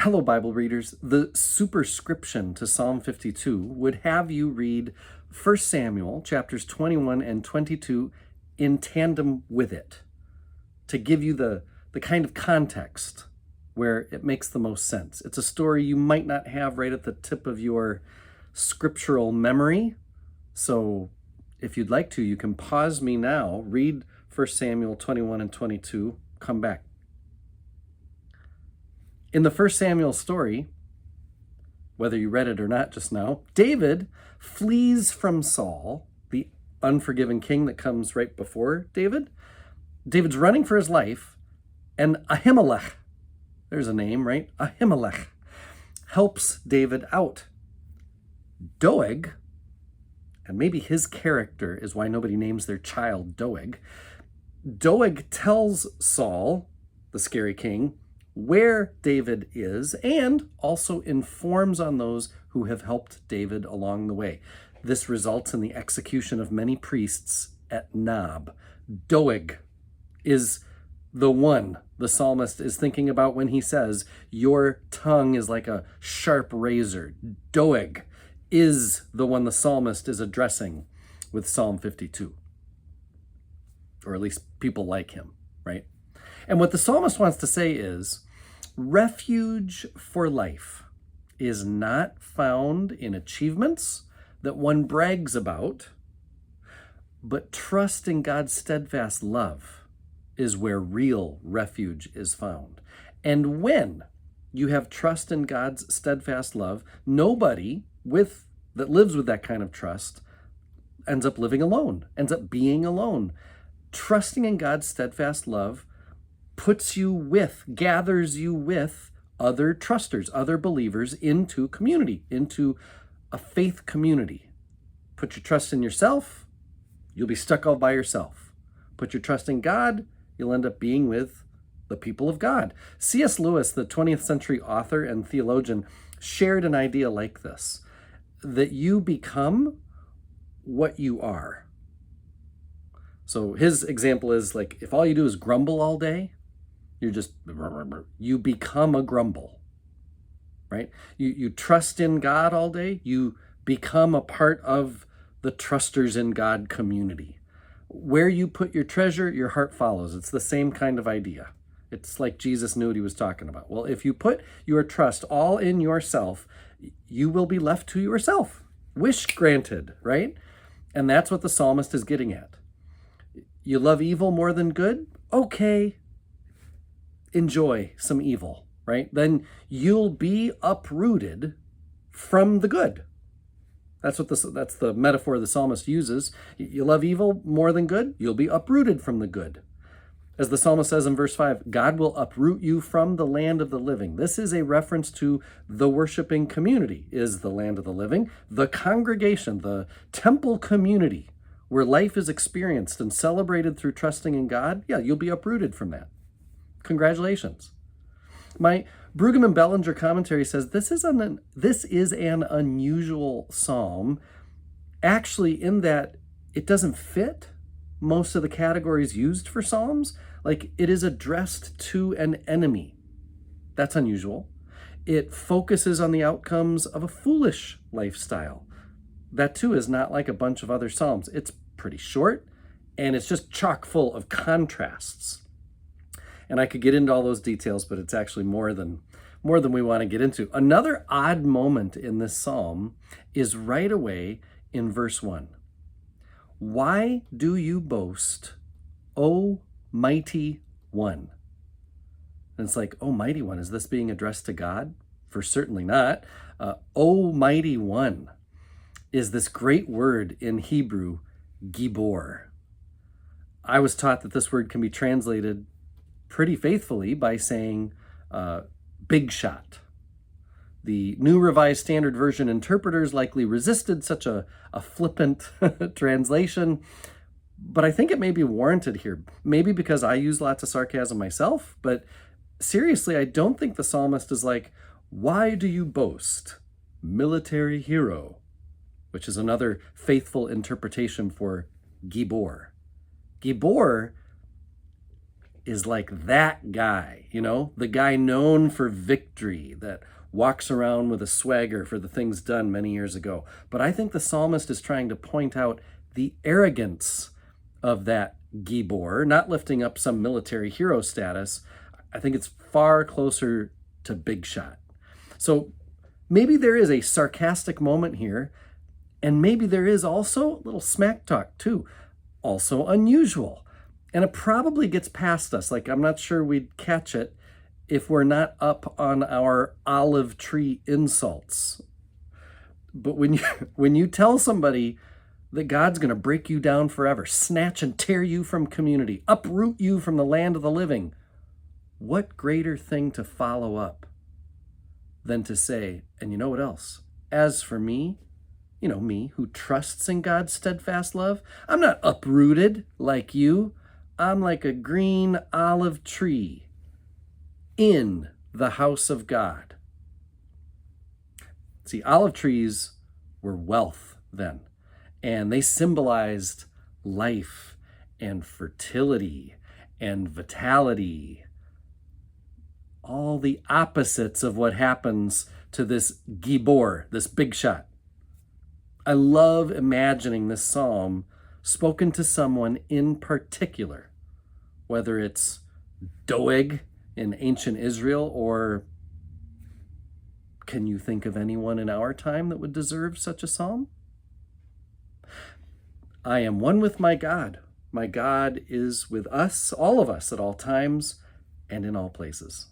Hello, Bible readers. The superscription to Psalm 52 would have you read 1 Samuel chapters 21 and 22 in tandem with it to give you the kind of context where it makes the most sense. It's a story you might not have right at the tip of your scriptural memory. So if you'd like to, you can pause me now, read 1 Samuel 21 and 22, come back. In the 1 Samuel story, whether you read it or not just now, David flees from Saul, the unforgiving king that comes right before David. David's running for his life, and Ahimelech, there's a name, right? Ahimelech helps David out. Doeg, and maybe his character is why nobody names their child Doeg. Doeg tells Saul, the scary king, where David is, and also informs on those who have helped David along the way. This results in the execution of many priests at Nob. Doeg is the one the psalmist is thinking about when he says, "Your tongue is like a sharp razor." Doeg is the one the psalmist is addressing with Psalm 52. Or at least people like him, right? And what the psalmist wants to say is, refuge for life is not found in achievements that one brags about, but trust in God's steadfast love is where real refuge is found. And when you have trust in God's steadfast love, nobody that lives with that kind of trust ends up living alone, ends up being alone. Trusting in God's steadfast love gathers you with other trusters, other believers into community, into a faith community. Put your trust in yourself, you'll be stuck all by yourself. Put your trust in God, you'll end up being with the people of God. C.S. Lewis, the 20th century author and theologian, shared an idea like this, that you become what you are. So his example is like, if all you do is grumble all day, you become a grumble, right? You trust in God all day, you become a part of the trusters in God community. Where you put your treasure, your heart follows. It's the same kind of idea. It's like Jesus knew what he was talking about. Well, if you put your trust all in yourself, you will be left to yourself. Wish granted, right? And that's what the psalmist is getting at. You love evil more than good? Okay. Enjoy some evil, right? Then you'll be uprooted from the good. That's the metaphor the psalmist uses. You love evil more than good? You'll be uprooted from the good. As the psalmist says in verse 5, God will uproot you from the land of the living. This is a reference to the worshiping community is the land of the living, the congregation, the temple community where life is experienced and celebrated through trusting in God. Yeah, you'll be uprooted from that. Congratulations. My Bruggeman and Bellinger commentary says this is an unusual psalm, actually, in that it doesn't fit most of the categories used for psalms. Like, it is addressed to an enemy. That's unusual. It focuses on the outcomes of a foolish lifestyle. That too is not like a bunch of other psalms. It's pretty short, and it's just chock full of contrasts. And I could get into all those details, but it's actually more than we want to get into. Another odd moment in this psalm is right away in verse 1. Why do you boast, O mighty one? And it's like, oh, mighty one, is this being addressed to God? For certainly not. O mighty one is this great word in Hebrew, gibor. I was taught that this word can be translated pretty faithfully by saying big shot. The New Revised Standard Version interpreters likely resisted such a flippant translation, but I think it may be warranted here. Maybe because I use lots of sarcasm myself, but seriously, I don't think the psalmist is like, why do you boast, military hero? Which is another faithful interpretation for gibor. Gibor is like that guy, the guy known for victory that walks around with a swagger for the things done many years ago. But I think the psalmist is trying to point out the arrogance of that Gibor, not lifting up some military hero status. I think it's far closer to big shot. So maybe there is a sarcastic moment here, and maybe there is also a little smack talk too, also unusual. And it probably gets past us. Like, I'm not sure we'd catch it if we're not up on our olive tree insults. But when you tell somebody that God's going to break you down forever, snatch and tear you from community, uproot you from the land of the living, what greater thing to follow up than to say, and you know what else? As for me, me who trusts in God's steadfast love, I'm not uprooted like you. I'm like a green olive tree in the house of God. See, olive trees were wealth then, and they symbolized life and fertility and vitality, all the opposites of what happens to this Gibor, this big shot. I love imagining this psalm spoken to someone in particular, whether it's Doeg in ancient Israel, or can you think of anyone in our time that would deserve such a psalm? I am one with my God. My God is with us, all of us, at all times and in all places.